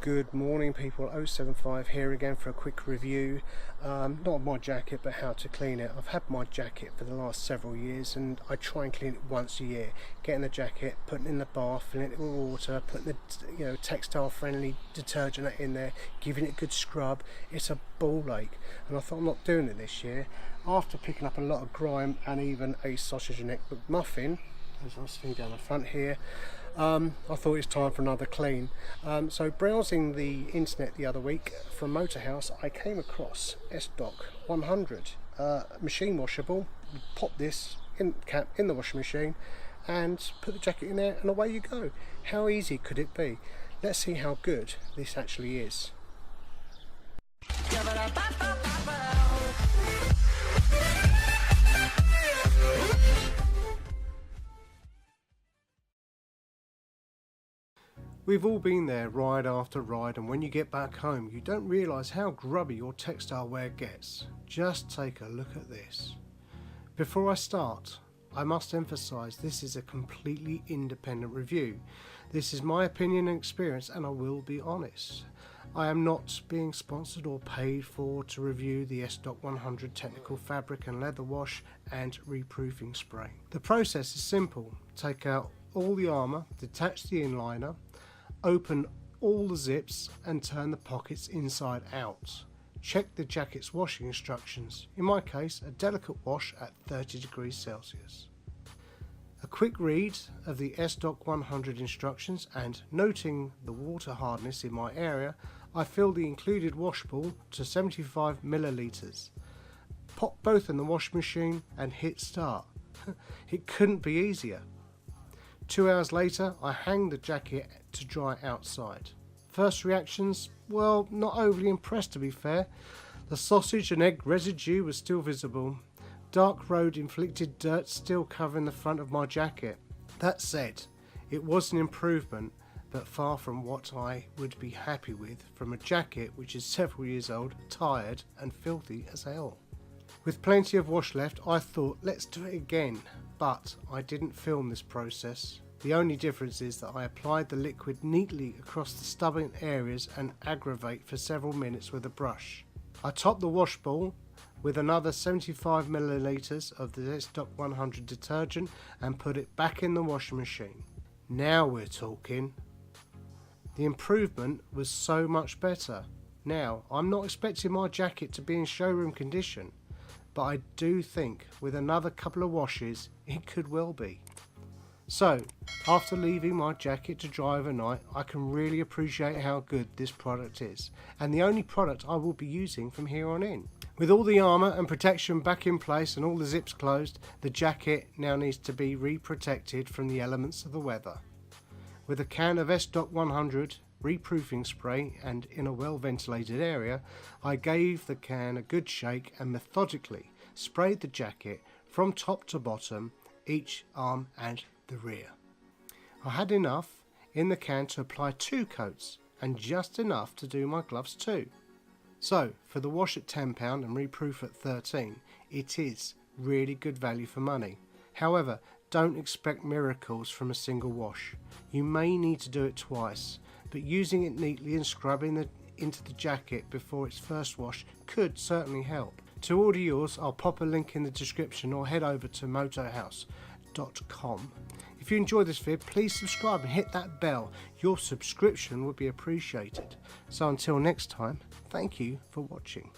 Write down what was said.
Good morning people, 075 here again for a quick review, not of my jacket but how to clean it. I've had my jacket for the last several years and I try and clean it once a year. Getting the jacket, putting it in the bath, filling it with water, putting the textile friendly detergent in there, giving it a good scrub. It's a ball ache and I thought I'm not doing it this year. After picking up a lot of grime and even a sausage and egg muffin, as I was sitting down the front here, I thought it's time for another clean. So browsing the internet the other week from Motorhouse, I came across SDoc100, machine washable. Pop this cap in the washing machine and put the jacket in there and away you go. How easy could it be? Let's see how good this actually is. We've all been there ride after ride, and when you get back home you don't realise how grubby your textile wear gets. Just take a look at this. Before I start, I must emphasise this is a completely independent review. This is my opinion and experience, and I will be honest. I am not being sponsored or paid for to review the SDoc100 technical fabric and leather wash and reproofing spray. The process is simple. Take out all the armour, detach the inliner, open all the zips and turn the pockets inside out. Check the jacket's washing instructions, in my case a delicate wash at 30 degrees Celsius. A quick read of the SDoc100 instructions, and noting the water hardness in my area, I filled the included wash ball to 75 millilitres. Pop both in the washing machine and hit start. It couldn't be easier. 2 hours later I hang the jacket to dry outside. First reactions, well, not overly impressed to be fair. The sausage and egg residue was still visible. Dark road inflicted dirt still covering the front of my jacket. That said, it was an improvement, but far from what I would be happy with from a jacket which is several years old, tired and filthy as hell. With plenty of wash left, I thought let's do it again, but I didn't film this process. The only difference is that I applied the liquid neatly across the stubborn areas and aggravate for several minutes with a brush. I topped the wash ball with another 75 millilitres of the SDoc100 detergent and put it back in the washing machine. Now we're talking. The improvement was so much better. Now, I'm not expecting my jacket to be in showroom condition, but I do think with another couple of washes it could well be. So, after leaving my jacket to dry overnight, I can really appreciate how good this product is, and the only product I will be using from here on in. With all the armour and protection back in place and all the zips closed, the jacket now needs to be re-protected from the elements of the weather. With a can of SDoc100 reproofing spray and in a well ventilated area, I gave the can a good shake and methodically sprayed the jacket from top to bottom, each arm and the rear. I had enough in the can to apply 2 coats and just enough to do my gloves too. So for the wash at £10 and reproof at £13, it is really good value for money. However, don't expect miracles from a single wash. You may need to do it twice, but using it neatly and scrubbing into the jacket before its first wash could certainly help. To order yours, I'll pop a link in the description or head over to motorbike.com. If you enjoyed this vid, please subscribe and hit that bell. Your subscription would be appreciated. So until next time, thank you for watching.